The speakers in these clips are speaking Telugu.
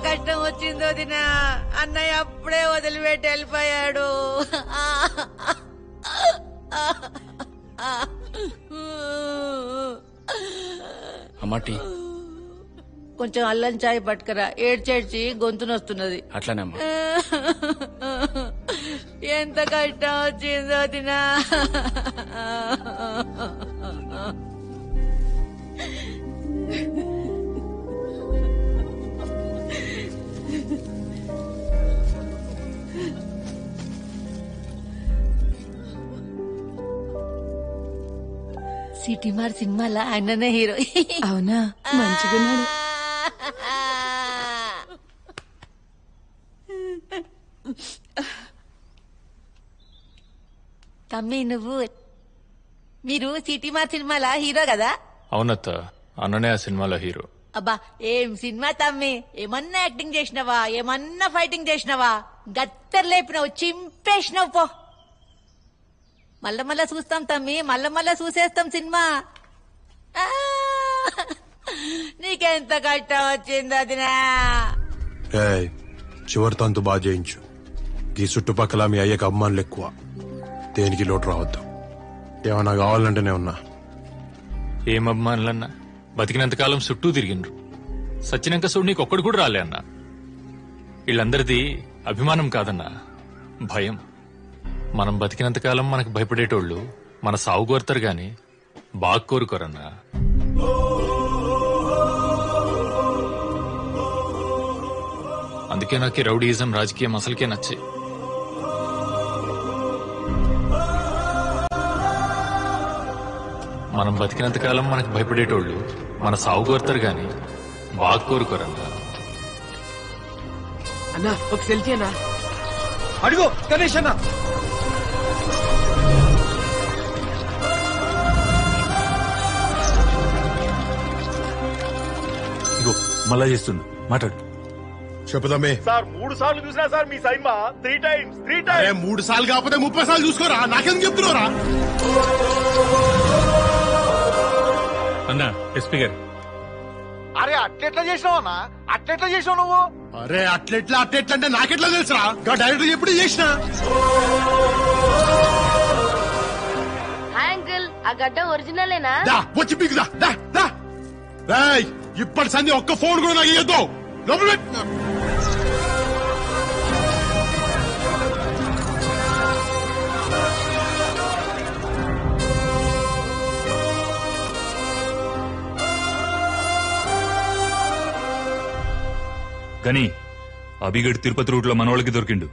కష్టం వచ్చిందో దినా అన్నయ్య అప్పుడే వదిలిపెట్టి వెళ్ళిపోయాడు. అమ్మాటి కొంచెం అల్లం చాయ్ పట్టుకరా, ఏడ్చేడ్చి గొంతునొస్తున్నది. అట్లానేమ్మా. ఎంత కష్టం వచ్చిందో దినా. సిటీ మార్ సినిమాలో ఆయననే హీరో. అవునా, మంచిగున్నాడు. తమ్మి మీరు సిటీ మార్ సినిమాలో హీరో కదా? అవునత్త, అన్ననే ఆ సినిమాలో హీరో. అబ్బా ఏం సినిమా తమ్మి, ఏమన్నా యాక్టింగ్ చేసినవా, ఏమన్నా ఫైటింగ్ చేసినవా, గత్తర్ లేపినావు, చింపేసినావు పో. మళ్ళా చూస్తాం తమ్మి, మళ్ళా చూసేస్తాం సినిమా. నీకెంత కష్టం వచ్చింది అదినా. చివరి తంతు బాగా చేయించు. ఈ చుట్టుపక్కల మీ అయ్యకు అభిమానులు ఎక్కువ, దేనికి లోటు రావద్దు. ఏమన్నా కావాలంటేనే ఉన్నా. ఏం అభిమానులన్నా, బతికినంతకాలం చుట్టూ తిరిగిండ్రు. సచ్చినాక చూడు నీకు ఒక్కడు కూడా రాలే అన్నా. వీళ్ళందరిది అభిమానం కాదన్నా, భయం. మనం బతికినంతకాలం మనకు భయపడేటోళ్లు మన సాగు కోరుతారు గాని బాగా కోరుకోరన్నా. అందుకే నాకు రౌడీయిజం రాజకీయం అసలుకే నచ్చే. మనం బతికినంతకాలం మనకు భయపడేటోళ్లు మన సాగు కోరుతారు గాని బాగా కోరుకోరన్నా. అన్నా ఒక సెల్ఫీ అన్నా. అడుగు గణేష్ అన్నా. ఇగో మళ్ళా చేస్తున్నా, మాట్లాడు. చెప్పుదామే సార్ 3 సార్లు చూసినా సార్ మీ సినిమా 3 times. 3 సార్లు కాకపోతే 30 సార్లు చూసుకోరా, నాకెందుకు చెప్తున్నారా? అన్నా ఎస్పీ గారు. అరే అట్లెట్లా చేసినావు అన్న, అట్లెట్లా చేసినావు నువ్వు? అరే అట్లెట్లా అంటే నాకెట్లా తెలుసురా? డైరెక్టర్ ఎప్పుడు చేసినా. అంకుల్, ఆ గడ్డ ఒరిజినలేనా? వచ్చి పీకుదా. ఇప్పటి సంధి ఒక్క ఫోన్ కూడా నాకు ఇయ్యొద్దు. లోపల గని అభిగడ్ తిరుపతి రూట్ లో మనోళ్ళకి దొరికిండు.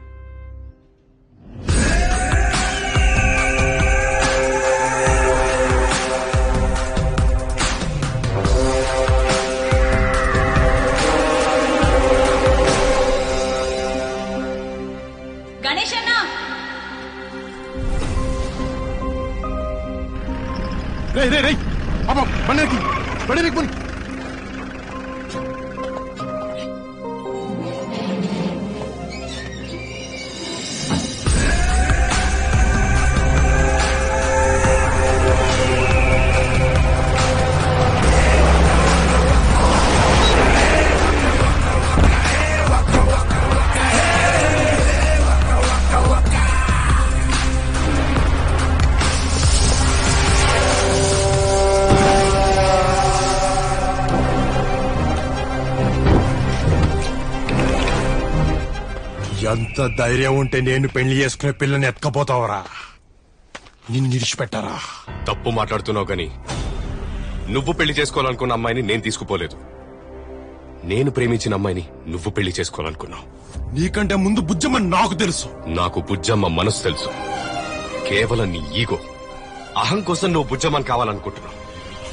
గణేష్ అన్నా, బండి ఎంత ధైర్యం ఉంటే నేను పెళ్లి చేసుకునే పిల్లని ఎత్తుకపోతావరా? నిన్ను నిడిచిపెట్టారా? తప్పు మాట్లాడుతున్నావు గాని నువ్వు పెళ్లి చేసుకోవాలనుకున్న అమ్మాయిని నేను తీసుకుపోలేదు. నేను ప్రేమించిన అమ్మాయిని నువ్వు పెళ్లి చేసుకోవాలనుకున్నావు. నీకంటే ముందు బుజ్జమ్మ నాకు తెలుసు. నాకు బుజ్జమ్మ మనసు తెలుసు. కేవలం నీ ఈగో, అహం కోసం నువ్వు బుజ్జమ్మని కావాలనుకుంటున్నావు.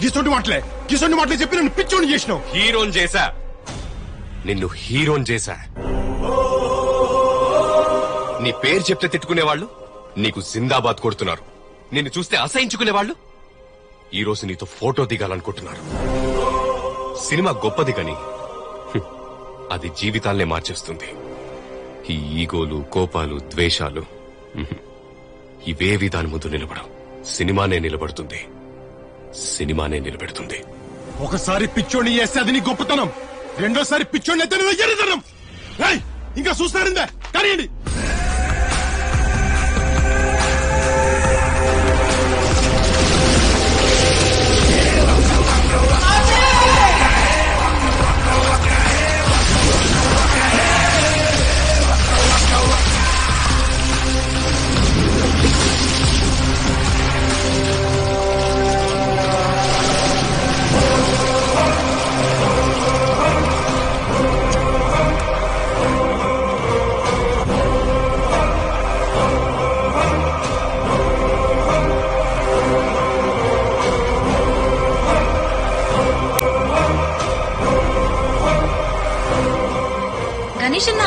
గిసొంటి మాటలే చెప్పి నన్ను పిచ్చోని చేసినావు. హీరోని చేశా, నిన్ను హీరోని చేశా. నీ పేరు చెప్తే తిట్టుకునేవాళ్లు నీకు జిందాబాద్ కొడుతున్నారు. నిన్ను చూస్తే అసహించుకునేవాళ్లు ఈ రోజు నీతో ఫోటో దిగాలనుకుంటున్నారు. సినిమా గొప్పది కాని అది జీవితాల్నే మార్చేస్తుంది. ఈ ఈగోలు, కోపాలు, ద్వేషాలు ఇవేవి దాని ముందు నిలబడవు. సినిమానే నిలబడుతుంది, సినిమానే నిలబెడుతుంది. ఒకసారి పిచ్చోని చేస్తే అది నీ గొప్పతనం. రెండోసారి పిచ్చోడిని ఎత్తనం ఇంకా చూస్తారిందా కానీ గణేష్ అన్నా,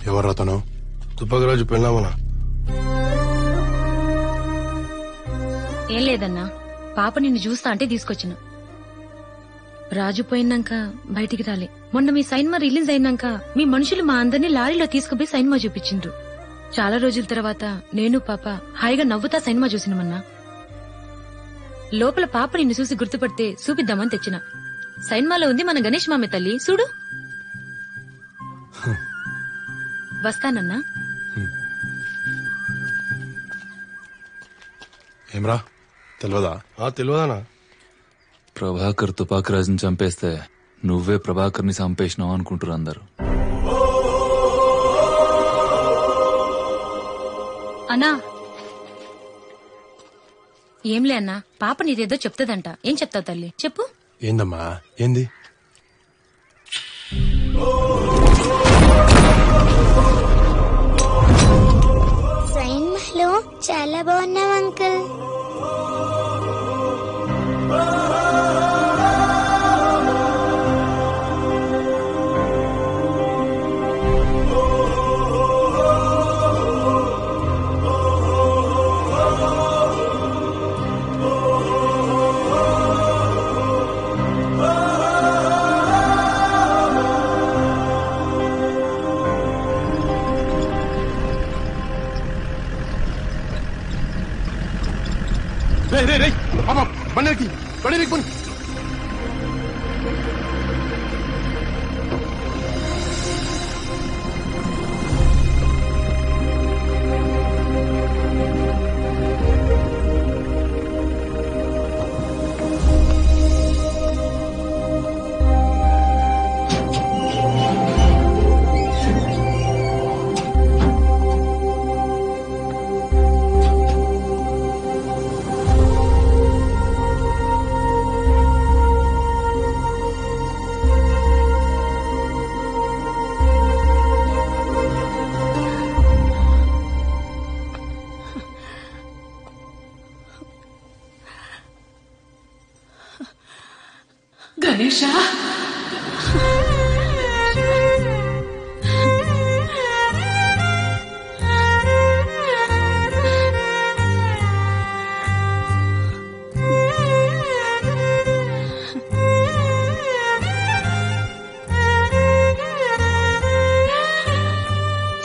ఎవరు అతను? తుప్పకరాజు పెళ్ళామనా? ఏం లేదన్నా, పాప నిన్ను చూస్తా అంటే తీసుకొచ్చిన. రాజు పోయినాక బయటికి రాలే. మొన్న మీ సైన్మా రిలీజ్ అయినాక మీ మనుషులు మా అందరినీ లారీలో తీసుకుపోయి సైన్మా చూపించిండ్రు. చాలా రోజుల తర్వాత నేను పాప హాయిగా నవ్వుతా సైన్మా చూసినమన్నా. లోపల పాప నిన్ను చూసి గుర్తుపడితే చూపిద్దామని తెచ్చిన. సైన్మాలో ఉంది మన గణేష్ మామే తల్లి, చూడు. వస్తానన్నా. ఏమ్రా తెలియదా? తెలియదానా? ప్రభాకర్ తుపాకరాజుని చంపేస్తే నువ్వే ప్రభాకర్ని చంపేసినావు అనుకుంటారు అందరు. అన్నా, ఏంలే అన్నా, పాప నీదేదో చెప్తాదంట. ఏం చెప్తావు తల్లి, చెప్పు. ఏందమ్మా? ఏంది? సైన్మాలో చాలా బాగున్నావు అంకుల్. బండికి బండి. గణేష,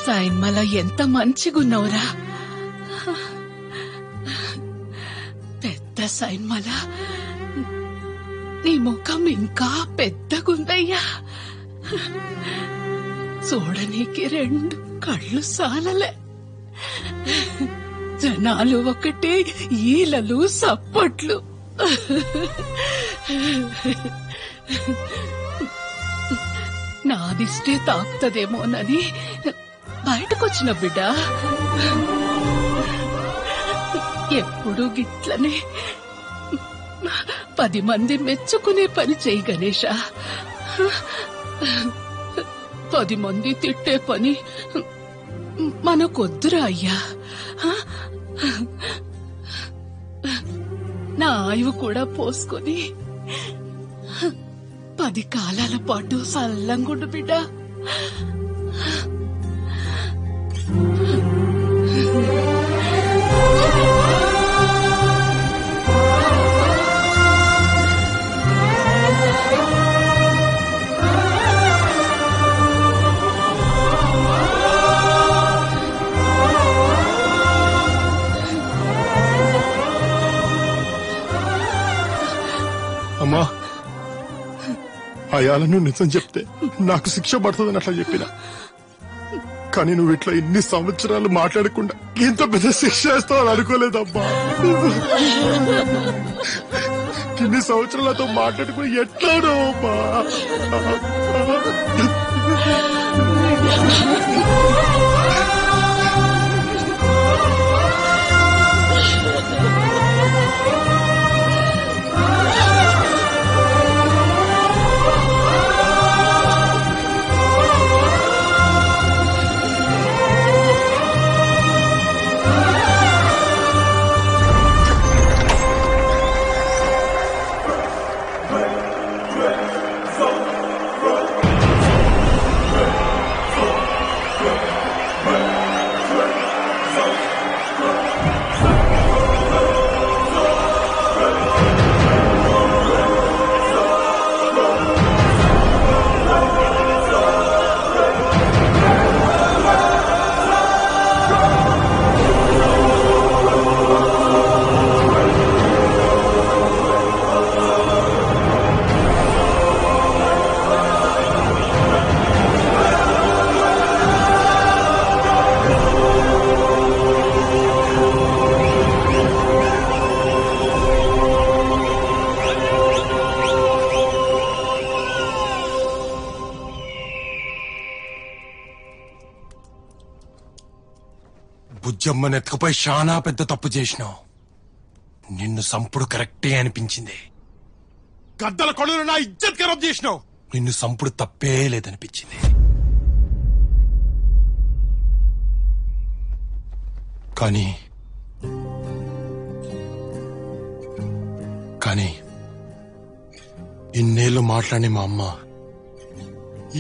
సైన్మల ఎంత మంచిగున్నావురా. పెద్ద సైన్మల నీ ముఖం ఇంకా పెద్దగుందయ్యా. చూడనీకి 2 కళ్ళు సాలలే. జనాలు ఒకటే ఈలలు సప్పట్లు. నాదిష్టే తాకుతదేమోనని బయటకొచ్చిన బిడ్డ. ఎప్పుడు గిట్లనే 10 మంది మెచ్చుకునే పని చేయి గణేష. 10 మంది తిట్టే పని మనకొద్దురా అయ్యా. నా ఆయువు కూడా పోసుకొని 10 కాలాల పాటు సల్లంగుండు బిడ్డ. అమ్మా అయాల నువ్వు నిజం చెప్తే నాకు శిక్ష పడుతుందని అట్లా చెప్పిన. కానీ నువ్వు ఇట్లా ఇన్ని సంవత్సరాలు మాట్లాడకుండా ఇంత పెద్ద శిక్ష వేస్తావని అనుకోలేదమ్మా. ఇన్ని సంవత్సరాలతో మాట్లాడుకుని ఎట్లాడో అమ్మా. బుజ్జమ్మని ఎత్తుకుపోయి చాలా పెద్ద తప్పు చేసినావు. నిన్ను సంపుడు కరెక్టే అనిపించింది. గద్దల కొడులు నా ఇజ్జత్ ఖరాబ్ చేసినావు. నిన్ను సంపుడు తప్పే లేదనిపించింది. కానీ కానీ ఇన్నేళ్లు మాట్లాడి మా అమ్మ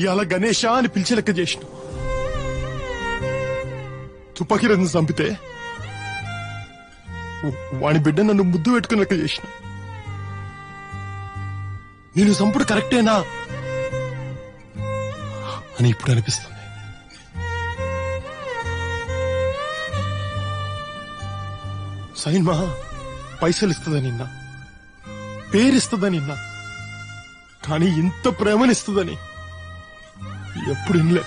ఇవాళ గణేష అని పిలిచి లెక్క చేసినావు. తుపాకీ రంగు చంపితే వాడి బిడ్డ నన్ను ముద్దు పెట్టుకుని లెక్క చేసిన. నేను చంపుడు కరెక్టేనా అని ఇప్పుడు అనిపిస్తుంది. సైన్మా పైసలు ఇస్తుందని నిన్న, పేరిస్తుందని నిన్న, కానీ ఇంత ప్రేమనిస్తుందని ఎప్పుడు ఇన్లే.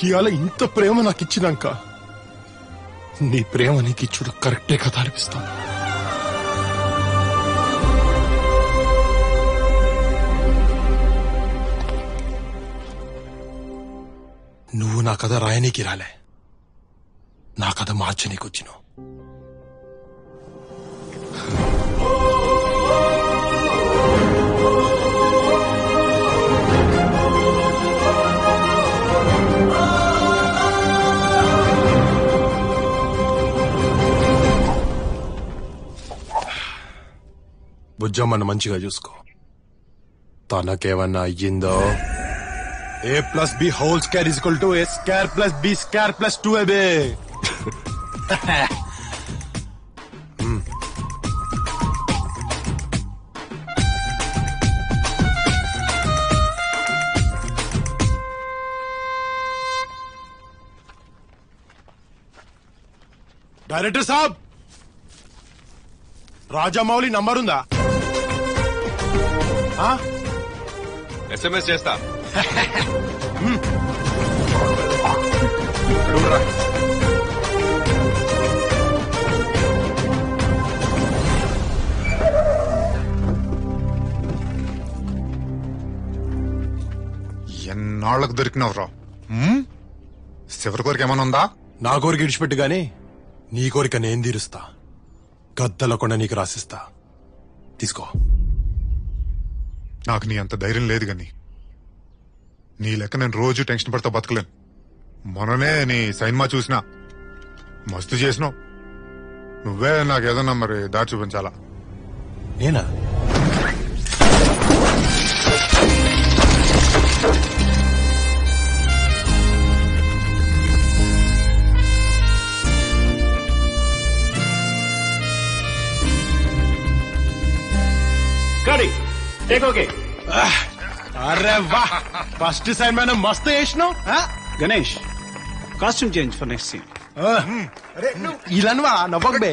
ఇవాళ ఇంత ప్రేమ నాకు ఇచ్చినాక నీ ప్రేమ నీకు ఇచ్చుడు కరెక్టే కదా అనిపిస్తాను. నువ్వు నా కథ రాయనీకి రాలే, నా కథ మార్చనీకి వచ్చినావు. బుజ్జమ్మను మంచిగా చూసుకో. తనకేమన్నా అయ్యిందో A+B² = A²+B²+2AB. డైరెక్టర్ సాబ్, రాజమౌళి నంబర్ ఉందా? SMS చేస్తా. ఎన్నాళ్లకు దొరికినవరా? చివరి కోరిక ఏమైనా ఉందా? నా కోరిక ఇడిచిపెట్టు గాని నీ కోరిక నేను తీరుస్తా. గద్దల కొండ నీకు రాసిస్తా, తీసుకో. నాకు నీ అంత ధైర్యం లేదు గాని నీ లెక్క నేను రోజు టెన్షన్ పడతా బతకలేను. మొన్ననే నీ సైన్మా చూసినా, మస్తు చేసినావు. నువ్వే నాకేదన్నా మరి దారి చూపించాలా? నేనా? అరే వా, ఫస్ట్ సైన్ మ్యాన్ మస్తు వేసినావు. Ganesh, costume change for next scene. ఇలానువా నవ్వకబే.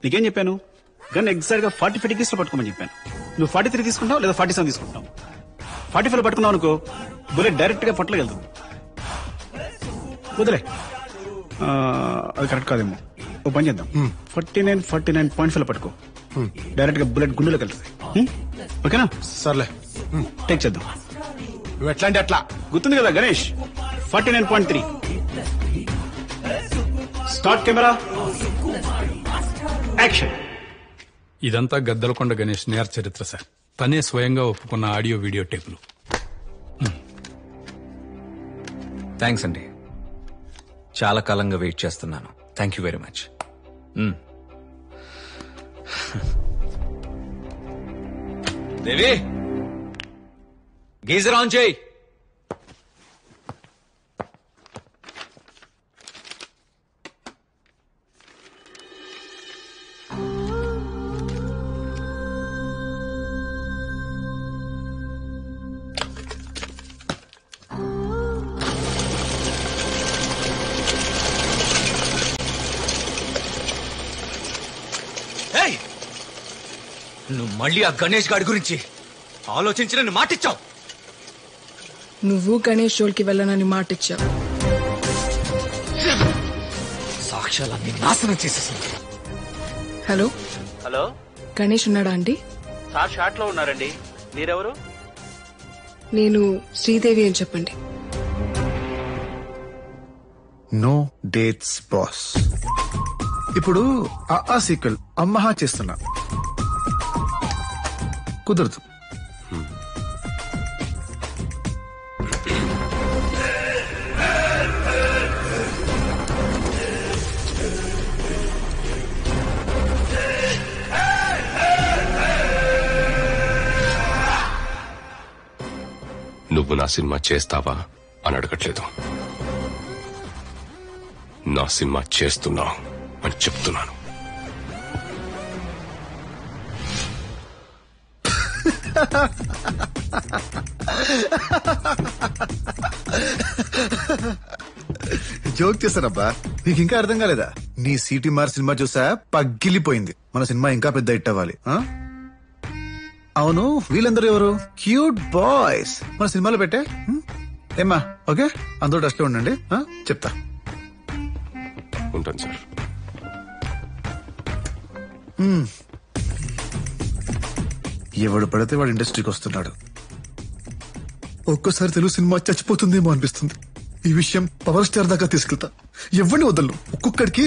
నీకేం చెప్పాను? గన్ ఎగ్జాక్ట్ గా 45 డిగ్రీస్ లో పట్టుకోమని చెప్పాను. నువ్వు 43 తీసుకుంటావు లేదా 47 తీసుకుంటావు. 45 లో పట్టుకున్నావు అనుకో, బుల్లెట్ డైరెక్ట్ గా పొట్టలోకి వెళ్తుంది. వదిలే, అది కరెక్ట్ కాదేమో. ఓ పని చేద్దాం, 49.5 లో పట్టుకో, డైరెక్ట్ గా బుల్లెట్ గుండెలోకి వెళ్తుంది. ఓకేనా? సర్లే, టేక్ చేద్దాం. నువ్వు ఎట్లా అంటే అట్లా. గుర్తుంది కదా గణేష్? 49.3. Start camera, action. ఇదంతా గద్దలకొండ గణేష్ నేర చరిత్ర సార్. తనే స్వయంగా ఒప్పుకున్న ఆడియో వీడియో టేపులు. థ్యాంక్స్ అండి, చాలా కాలంగా వెయిట్ చేస్తున్నాను. Thank you very much. Devi, geyser on చేయి. నువ్వు మళ్ళీ ఆ గణేష్ గారి గురించి ఆలోచించి నన్ను మాటిచ్చావు. నువ్వు గణేష్ జోలికి వెళ్ళనని మాటిచ్చావు. సాక్ష్యాలన్నీ నాశనం చేసేసింది. హలో హలో, గణేష్ ఉన్నాడా అండి? సార్ షాట్ లో ఉన్నారండి. మీరెవరు? నేను శ్రీదేవి అని చెప్పండి. No dates boss. ఇప్పుడు ఆ సీక్వెల్ అమ్మహా చేస్తున్నా, కుదరదు. నువ్వు నా సినిమా చేస్తావా అని అడగట్లేదు, నా సినిమా చేస్తున్నావు అని చెప్తున్నాను. జోక్ చేశానబ్బా, నీకు ఇంకా అర్థం కాలేదా? నీ సిటీ మార్ సినిమా చూసా పగిలిపోయింది. మన సినిమా ఇంకా పెద్ద హిట్ అవ్వాలి. అవును, వీళ్ళందరూ ఎవరు? క్యూట్ బాయ్స్ మన సినిమాలో పెట్టే. ఏమ్మా, ఓకే, అందరూ టచ్ లో ఉండండి. చెప్తా. ఉంటాను సార్. ఎవడు పడితే వాడు ఇండస్ట్రీకి వస్తున్నాడు. ఒక్కోసారి తెలుగు సినిమా చచ్చిపోతుందేమో అనిపిస్తుంది. ఈ విషయం పవర్ స్టార్ దాకా తీసుకెళ్తా. ఎవరిని వదలను, ఒక్కొక్కడికి